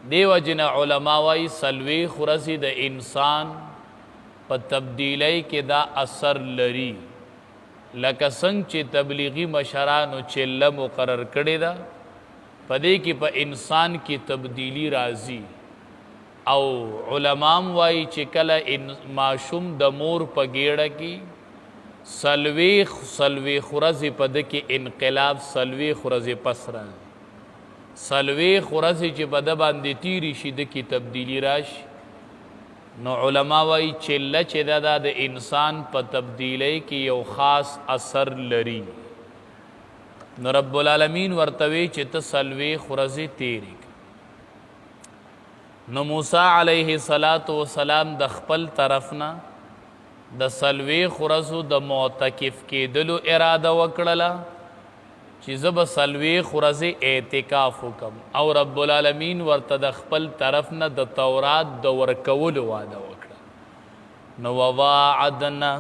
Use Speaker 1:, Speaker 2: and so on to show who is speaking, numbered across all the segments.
Speaker 1: دیو جن علماء وی سلویخ ورځې د انسان په تبدیلی کې دا اثر لري لکه څنګه چې تبلیغی مشرانو چله مقرر کړی ده په دې کې په انسان کې تبدیلی راځي او علماء وایي چې کله ماشوم د مور په ګیړه کې سلویخ ورځې په ده کې انقلاب سلویخ ورځې پس راځي سلویخ ورځې چې په ده باندې تیرې شي ده کې تبدیلی راشي نو علما وایي چله چې ده د انسان په تبدیلی کې یو خاص اثر لري نو رب العالمین ورته وی چې ته سلویخ ورځې تیرې نو موسی علیه السلام د خپل طرف نه د سلویخ ورځو د معتکف کېدلو اراده وکړله چې زه به څلوېښت ورځې اعتکاف وکم او رب العالمین ورته د خپل طرف نه د تورات د ورکولو واده وکړه نو وواعدنا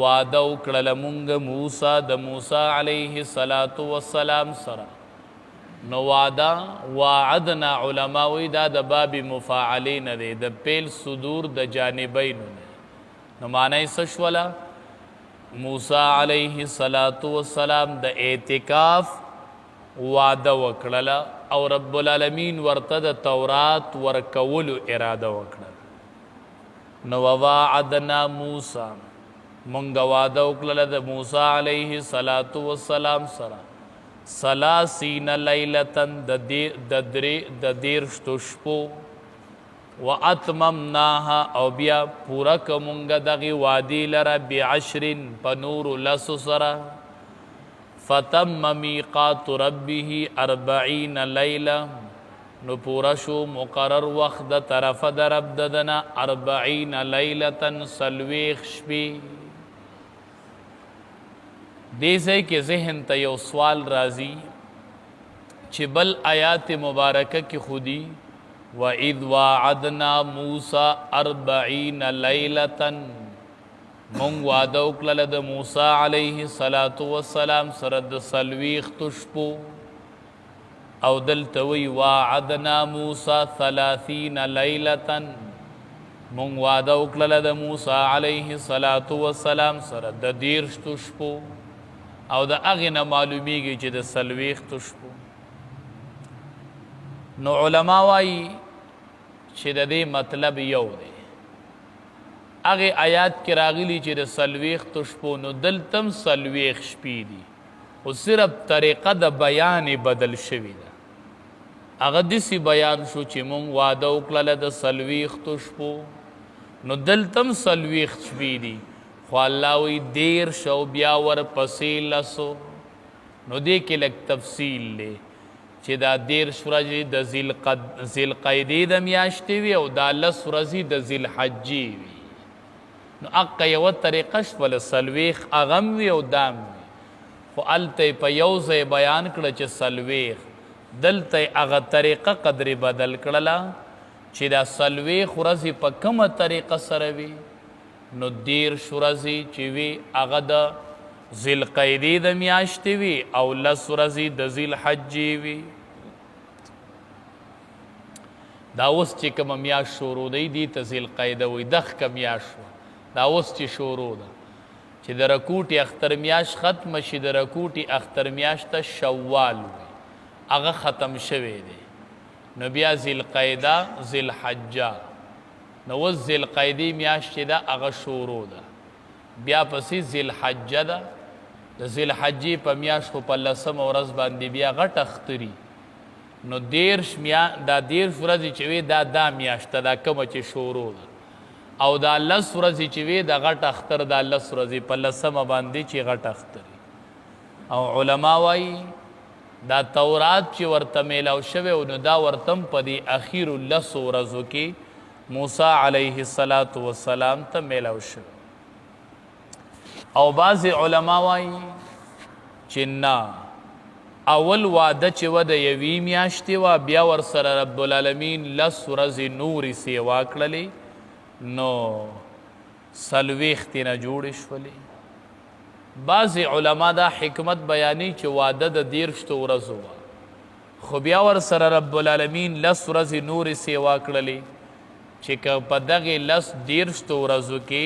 Speaker 1: واده وکړله مونږ موسی د موسی علیه السلام سره نو واعدنا علما وی دا د باب مفاعلې نه دی د پیل صدور د جانبینو نه نو معنی څه شوله موسی علیه السلام د اعتکاف واده وکړله او رب العالمین ورته د تورات ورکولو اراده وکړه نو وواعدنا موسی مونږ واده وکړله د موسی علیه السلام سره 30 لیلتن د دیرشتو شپو واتممناها او بیا پورا کمونږ دغې وادي لره ب10 په نورو لسو سره فتم میقات ربه 40 لیله نو پورا شو مقرر وخت د طرفه د رب ددنه 40 لیلتن 40 شپې دې ځای کې ذهن ته یو سوال راځي چې بل آیات مبارکه کې خودي وَإِذْ وَاعَدْنَا مُوسَى 40 لَيْلَةً مونږ واده وکړله د موسی علیه السلام سره د 40 شپو او دلته وی وَاعَدْنَا مُوسَى 30 لَيْلَةً مونږ واده وکړله د موسی علیه السلام سره د 30 شپو او د هغې نه معلومیږي چې د 40 شپو نو علما وایي چې د دې مطلب یو دی هغې آیات کې راغلي چې د 40 شپو نو دلته هم 40 شپې دي خو صرف طریقه د بیان بدل شوې ده هغه داسې بیان شو چې مونږ واده وکړله د 40 شپو نو دلته هم 40 شپې دي خو الله وایي 13 او بیا ورپسې 10 نو دې کې لږ تفصیل دی چې دا 13 ورځې د ذیلقعدې د میاشتې وي او دا 10 ورځې د ذیلحجې وي نو حقه یوه طریقه شوله 40 هغه هم وي او دا هم وي خو هلته یې په یو ځای بیان کړه چې 40 دلته یې هغه طریقه قدرې بدل کړله چې دا 40 ورځې په کومه طریقه سره وي نو 13 ورځې چې وي هغه د ذیلقعدې د میاشتې وي او 10 ورځې د ذیلحجې وي دا اوس چې کومه میاشت شروع دی دې ته ذیلقعده وایي دغه میاشت وه دا اوس چې شروع ده چې د رکوټې اختر میاشت ختمه شي د رکوټې اختر میاشت ته شوال وي هغه ختم شوی دی نو بیا ذیلقعده ذیلحجه نو اوس ذیلقعدې میاشت چې ده هغه شروع ده بیا پسې ذیلحجه ده د ذیلحجې په میاشت خو په 10مه ورځ باندې بیا غټ اختري نو 13 ورځې چې وي دا میاشت ده دا کومه چې شروع ده او دا 10 ورځې چې وي د غټ اختر دا 10 ورځې په 10مه باندې چې غټ اختري او علما وایي دا تورات چې ورته میلاو شوی نو دا ورته په دې اخیرو 10 ورځو کې موسی علیه السلام ته میلاو شوی او بعض علما وایي چې نه اول واده چې و د یوې میاشتې وه بیا ورسره رب العالمین 10 ورځې نورې سیوا کړلې نو 40 نه جوړې شولې بعض علما دا حکمت بیانوي چې واده د 13 ورځو وه خو بیا ورسره رب العالمین 10 ورځې نورې سیوا کړلې چې که په دغې 10 دیرشتو ورځو کې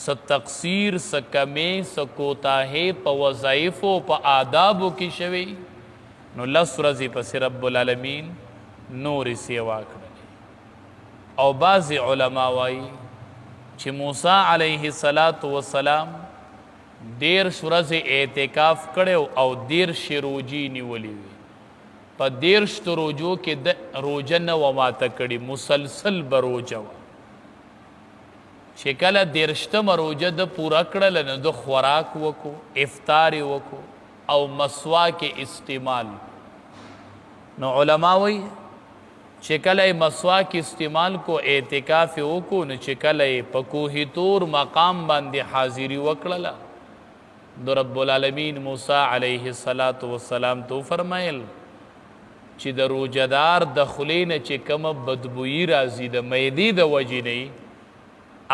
Speaker 1: څه تقصیر څه کمې څه کوتاهۍ په وظایفو په آدابو کې شوی نو 10 ورځې پسې رب العالمین نورې سیوا کړلې او بعضې علما وایي چې موسی علیه السلام 13 ورځې اعتکاف کړی او 13 روجې نیولې وي په 13 روجو کې د روجه نه وه ماته کړي مسلسل به روجه وه چې کله 13مه روجه د پوره کړله نو د خوراک وکړو افطار یې وکړو او مسواک استعمال نو علما وایي چې کله یې مسواک استعمال کو اعتکاف یې وکړو نو چې کله یې په کوه طور مقام باندې حاضري وکړله نو رب العالمین موسی علیه السلام تو فرمایل چې د روجهدار د خولې نه چې کومه بدبویي راځي د معدې د وجې نه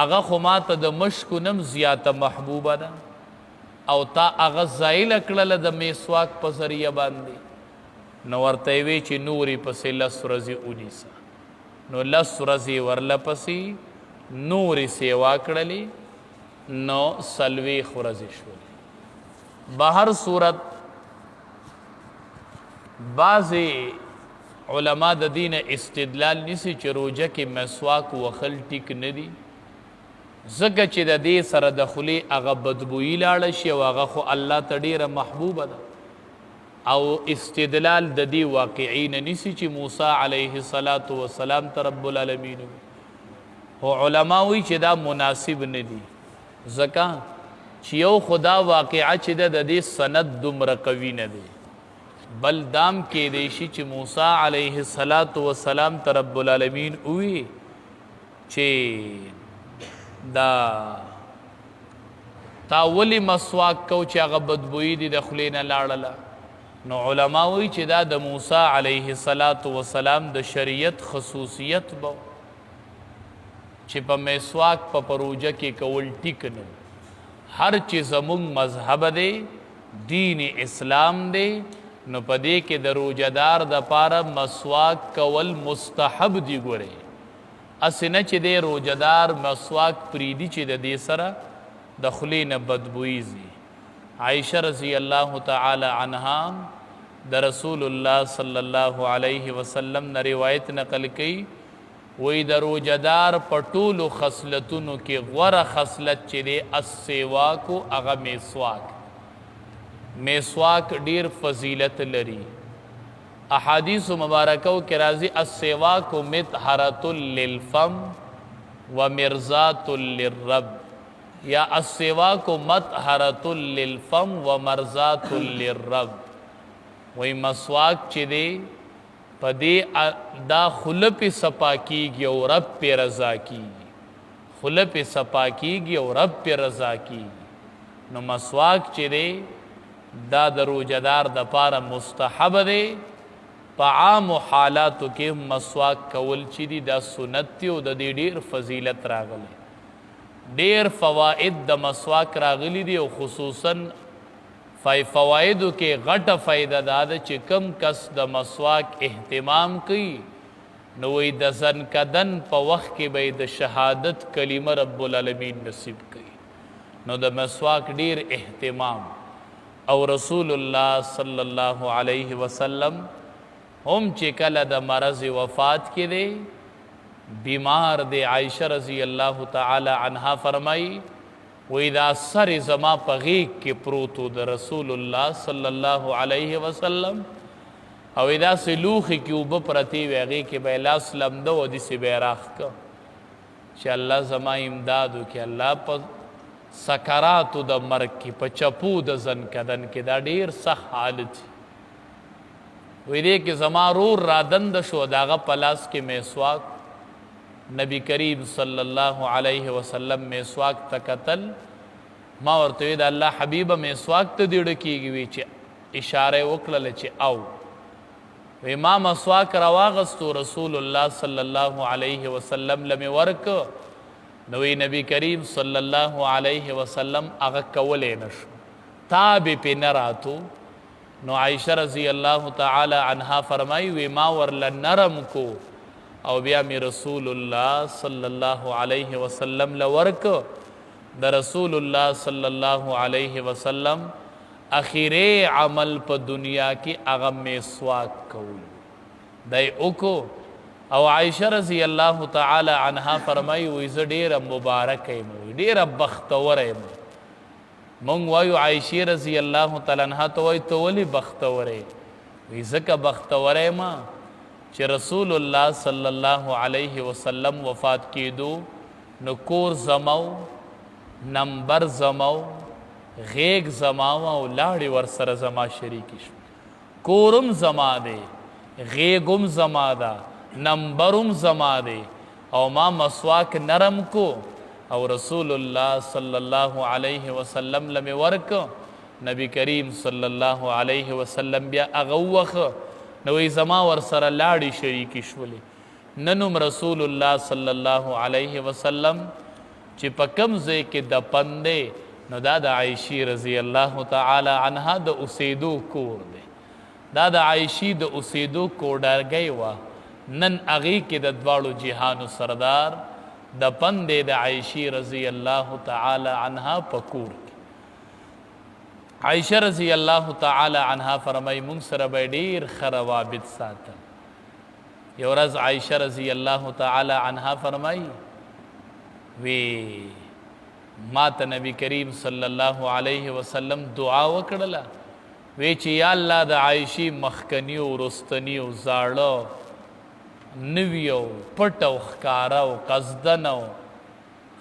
Speaker 1: هغه خو ماته د مشکو نم زیاته محبوبه ده او تا هغه زایله کړله د میسواک په ذریعه باندې نو ورته یې وی چې نورې پسې 10 ورځې ونیسه نو 10 ورځې ورله پسې نورې سیوا کړلې نو 40 ورځې شولې بهر صورت بعضې علما د دین استدلال نیسي چې روجه کې مسواک وخل ټیک نه دي ځکه چې د دې سره د خولې هغه بدبویي لاړه شي او هغه خو الله ته ډیره محبوبه ده او استدلال د دې واقعي نه نیسي چې موسی علیه السلام ته رب العالمین خو علما وایي چې دا مناسب نه دي ځکه چې یو خدا واقعه چې د دې سند دومره قوي نه دی بل دام کې دی شي چې موسی علیه السلام ته رب العالمین وی چې دا تا ولی مسواک کو چې هغه بدبویي دي د خولې نه لاړله نو علما وایي چې دا د موسی علیه السلام د شریعت خصوصیت به چې په مسواک په پروجه کې کول ټیک نه هر چې زموږ مذهب دی دین اسلام دی نو پدې کې د روجهدار د پاره مسواک کول مستحب دی ګوري اسنه چې د روجهدار مسواک پریدي چې د دې سره د خولې نه بدبویي زی عائشه رضی الله تعالی عنها د رسول الله صلی الله علیه وسلم نه روایت نقل کړي وی د روجهدار په ټولو خصلتونو کې غوره خصلت چې دی السواک هغه مسواک میسواک ډیر فضیلت لري احادیث مبارکو کې راځي السواک مطهرۃ للفم ومرضات للرب یا السواک مطهرۃ للفم ومرضات للرب وای مسواک چې دی پدې دا خلپ صفا کیږي او رب په رضا کیږي خلپ صفا کیږي او رب په رضا کیږي نو مسواک چې دی دا د روجهدار د پاره مستحب دی په عام حالاتو کې مسواک کول چې دي دا سنت دی او د دې ډیر فضیلت راغلی ډیر فواید د مسواک راغلی دي او خصوصا فوایدو کې غټه فایده دا ده چې کم کس د مسواک اهتمام کوي نو وی د زنکدن په وخت کې به د شهادت کلمه رب العالمین نصیب کوي نو د مسواک ډیر اهتمام او رسول الله صلی الله علیه وسلم هم چې کله د مرض وفات کې دی بیمار دی عائشه رضی الله تعالی عنها فرمای و اذا سر زما په غیږ کې پروتو د رسول الله صلی الله علیه وسلم او اذا سلوخ کې وب پرتی ویږي کې به لاس لمده و دي سی بیراخ کا چې الله زما امدادو کې الله په سکراتو د مرګ کې په چپو د زنکدن کې دا ډیر سخت حالت وی دې کې زما رور را دند شو داغه پلاس کې میسواک نبی کریم صلی الله علیه وسلم میسواک تکتل ما ورته د الله حبیب میسواک ته دیړ کیږي وی چې اشاره وکړه چې او وی ما مسواک راواغستو رسول الله صلی الله علیه وسلم لم ورک نوی نبی کریم صلی الله علیه وسلم هغه کولې نشو تاب په نراتو نو عائشہ رضی اللہ تعالی عنہا فرمائی وی ما ورل نرم کو او بیا می رسول الله صلی الله علیه وسلم لورک د رسول الله صلی الله علیه وسلم اخیری عمل په دنیا کې هغه مسواک کول دای اوکو او عائشہ رضی الله تعالی عنها فرمایي وې زه ډیره مبارک یم ډیره بختور یم مونږ وایو عائشہ رضی الله تعالی عنها ته وایي ته ولې بختور یې وې ځکه بختور یم چې رسول الله صلی الله علیه وسلم وفات کېدو نو کور زمو نمبر زمو غیگ زما او لاړې ورسره زما شریکی شو کورم زما دی غیګم زما ده نمبرم زما دی او ما مسواک نرم کو او رسول الله صلی الله علیه وسلم لمه ورک نبی کریم صلی الله علیه وسلم بیا اغوخه نوې زما ورسره لاړې شریکی شولې ننم رسول الله صلی الله علیه وسلم چې په کوم ځای کې دفن دی نو دا د عائشې رضی الله تعالی عنها د اوسېدو کور دی دا د عائشې د اوسېدو کوډارګۍ وه نن هغې کې د دواړو جهانو سردار دفن دی د عائشې رضی الله تعالی عنها په کور کې عائشہ رضی الله تعالی عنها فرمای مونږ سره به ډېر ښه روابط ساتل یو ورځ عائشہ رضی الله تعالی عنها فرمای وی ما ته نبی کریم صلی الله علیه وسلم دعا وکړله وی چې یا الله د عائشې مخکنی او رستنی او زاړه نوی او پټ او ښکاره او قصدن او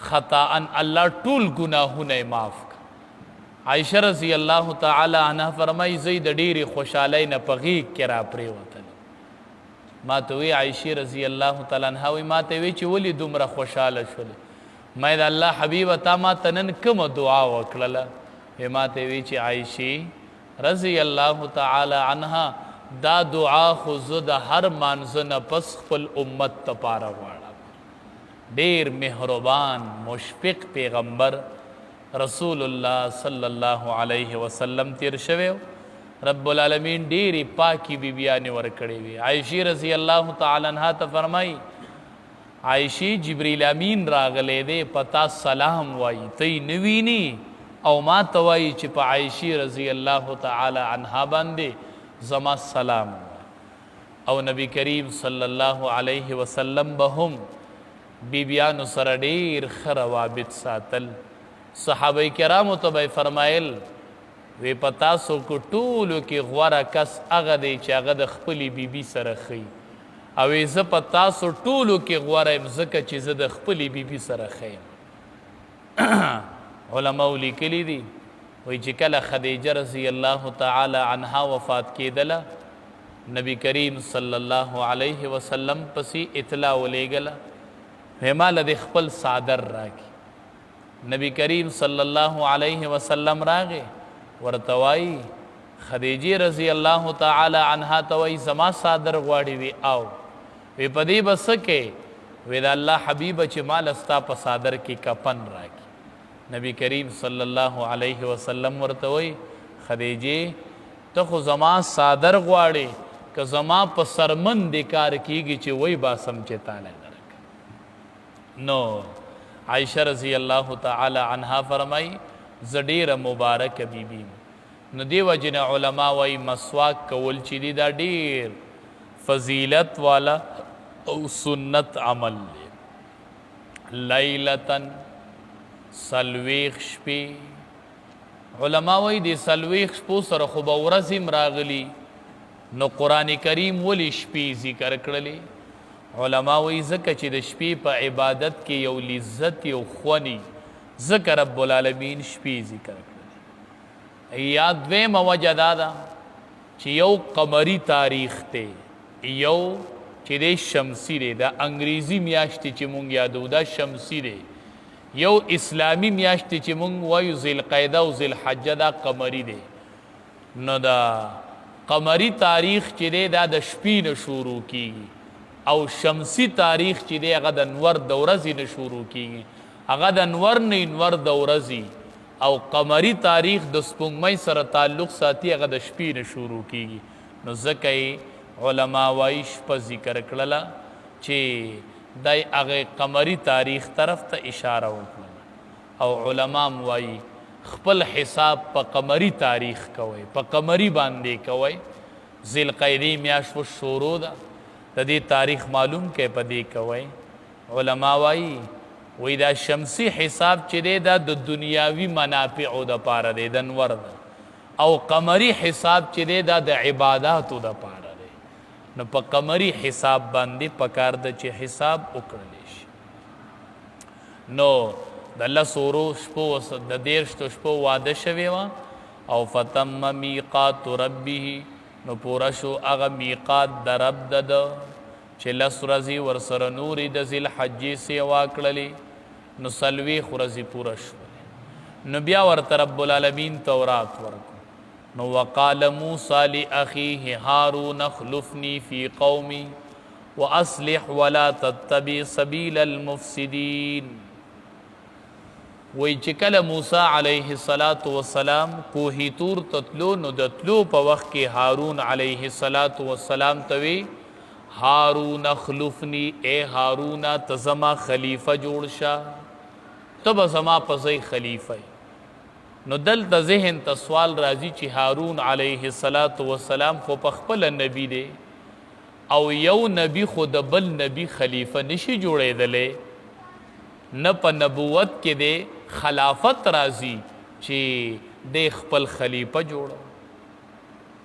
Speaker 1: خطاً الله ټول ګناهونه معاف کړه عائشہ رضی الله تعالی عنها فرمایي زه د ډېرې خوشحالۍ نه په غېږ کې را پرېوتلم ما ته وی عائشې رضی الله تعالی عنها وی ما ته وی چې ولې دومره خوشحاله شولې ما د الله حبیبه تا ما ته نن کومه دعا وکړله وی ما ته وی چې عائشې رضی الله تعالی عنها دا دعا خو زه د هر مانځه نه پس خپل امت دپاره غواړم ډېر مهربان مشفق پیغمبر رسول الله صلی الله علیه وسلم تیر شوی رب العالمین ډېرې پاکي بیبیانې ورکړې وي عائشې رضی الله تعالی عنها ته فرمایي عائشې جبریل امین راغلی دی پتا سلام وایي ته یې نه ویني او ما ته وایي چې په عائشې رضی الله تعالی عنها باندې زما سلام او نبی کریم صلی الله علیه وسلم به هم بیبیانو سره ډېر ښه روابط ساتل صحابه کرامو ته به فرمایل وی په تاسو کو ټولو کې غوره کس هغه دی چې هغه د خپلې بیبي سره ښي او زه په تاسو ټولو کې غوره یم ځکه چې زه د خپلې بیبي سره ښه یم علماو لیکلي دي وی چې کله خدیجه رضی الله تعالی عنها وفات کېدله نبی کریم صلی الله علیه وسلم پسې اطلاع ولیږله وی ماله د خپل څادر راکړي نبی کریم صلی الله علیه وسلم راغې ورته وایي خدیجې رضی الله تعالی عنها ته وایي زما څادر غواړي وی او وی په دې به څه کې وی د الله حبیبه چې ماله ستا په څادر کې کفن راکړي نبی کریم صلی الله علیه وسلم ورته وایي خدیجې ته خو زما څادر غواړې که زما په سرمن دې کار کېږي چې وی باسم چې تاله درک نو عائشہ رضی الله تعالی عنها فرمای زه ډېره مبارک بیبي نو دی وجنه علما وایي مسواک کول چې دی دا ډېر فضیلت والا او سنت عمل دی لیلتن سلویخ شپې علما وایي د سلویخ شپو سره خو به ورځ هم راغلي نو قرآن کریم ولې شپې ذکر کړلې علما وایي ځکه چې د شپې په عبادت کې یو لذت یو خوندي ځکه رب العالمین شپې ذکر کړلې یا دویمه وجه دا ده چې یو قمري تاریخ دی یو چې دی شمسي دی دا انګریزي میاشتې چې مونږ یادو دا شمسي دی یو اسلامی میاشتې چې مونږ وایو ذوالقعده او ذوالحجه دا قمري دی نو دا قمري تاریخ چې دی دا د شپې نه شروع کیږي او شمسی تاریخ چې دی هغه د انور د ورځې نه شروع کیږي هغه د انور نه انور د ورځې او قمری تاریخ د سپوږمۍ سره تعلق ساتي هغه د شپې نه شروع کیږي نو ځکه علما وایي شپه ذکر کړله چې دای هغه قمری تاریخ طرف ته اشاره وکړه او علما وایي خپل حساب په قمری تاریخ کوي په قمری باندې کوي ذل قعدې میاشت شروع ده د دې تاریخ معلوم کې پدې کوي علما وایي وی دا شمسی حساب چې دی دا د دنیاوی منافعو د پاره دی د انور ده او قمری حساب چې دی دا د عباداتو د پاره دی نو په قمری حساب باندې پکار د چې حساب وکړل شي نو د لسورو شپو د دیرشتو شپو واده شوی و او فتم میقات ربه نو پورا شو هغه میقات د رب د چې لس ورځې ورسره نورې د ذی الحجې سیوا کړلې نو څلوېښت ورځې پوره شولې نو بیا ورته رب العالمین تورات ورکړو نو وقال موسی لاخیه هارون اخلفني فی قومي واصلح ولا تتبع سبیل المفسدین وی چې کله موسی علیه السلام کوهی تور تتلو نو د تلو په وخت کې هارون علیه السلام ته وی هارون اخلفنی اے هارون ته زما خلیفه جوړ شه ته به زما په ځای خلیفه نو دلته ذهن ته سوال راځي چې هارون علیه السلام خو په خپله نبی دی او یو نبی خو د بل نبی خلیفه نشي جوړېدلی نه په نبوت کې دی خلافت راځي چې د خپل خلیفه جوړو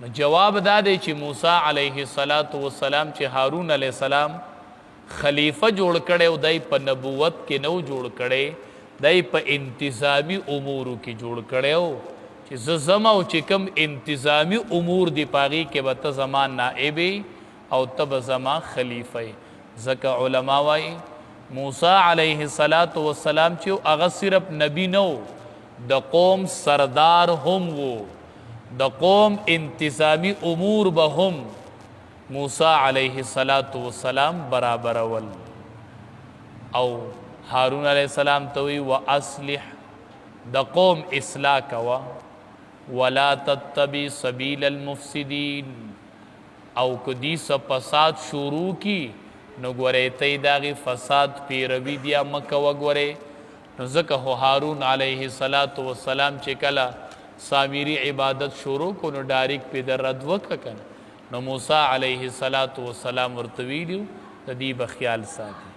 Speaker 1: نو جواب دا دی چې موسی علیه السلام چې هارون علیه السلام خلیفه جوړ کړی او دای په نبوت کې نو جوړ کړی دای په انتظامی امورو کې جوړ کړی او چې زه زما او چې کوم انتظامی امور دی پاغي کې به ته زما نائبې او ته به زما خلیفه ځکه علما وایي موسی علیه السلام چې هغه صرف نبی نو د قوم سردار هم وو د قوم انتظامی امور به هم موسی علیه السلام برابرول او هارون علیه السلام ته وی واصلح د قوم اصلاح کوا ولا تتبع سبیل المفسدین او کدی څه فساد شروع کی نو ګورې ته داغي فساد پیروي بیا مکه وګورې نو ځکه هارون علیه السلام چې کله سامری عبادت شروع کو نو ډایرک په در رد وکړه نو موسی علیه السلام ورته ویلو د دې بخیال ساتي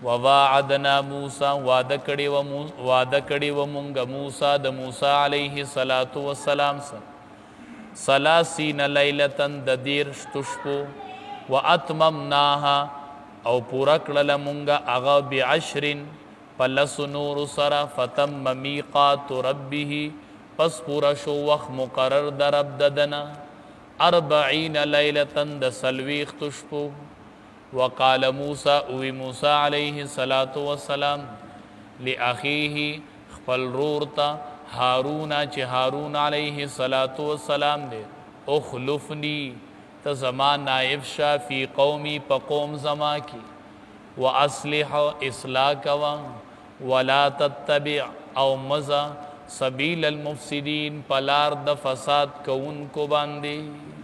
Speaker 1: وواعدنا موسی وعده کړی و مونږ موسی د موسی علیه السلام سره 30 لیلتن د دیر شپو واتممناها او پورا کړل مونږه هغه ب10 پلس نور سره فتم میقات ربه پس پورا شو وخت مقرر د رب ددنا 40 لیلتن د سلویخت شپو وقال موسی او موسی علیه السلام لاخیه خپل رورتا هارون چې هارون علیه السلام دی اخلفنی ته زما نائب شا فی قومی په قوم زما کی واصلح اصلاح کوا ولا تتبع او مزا سبیل المفسدین پلار د فساد کون کو باندې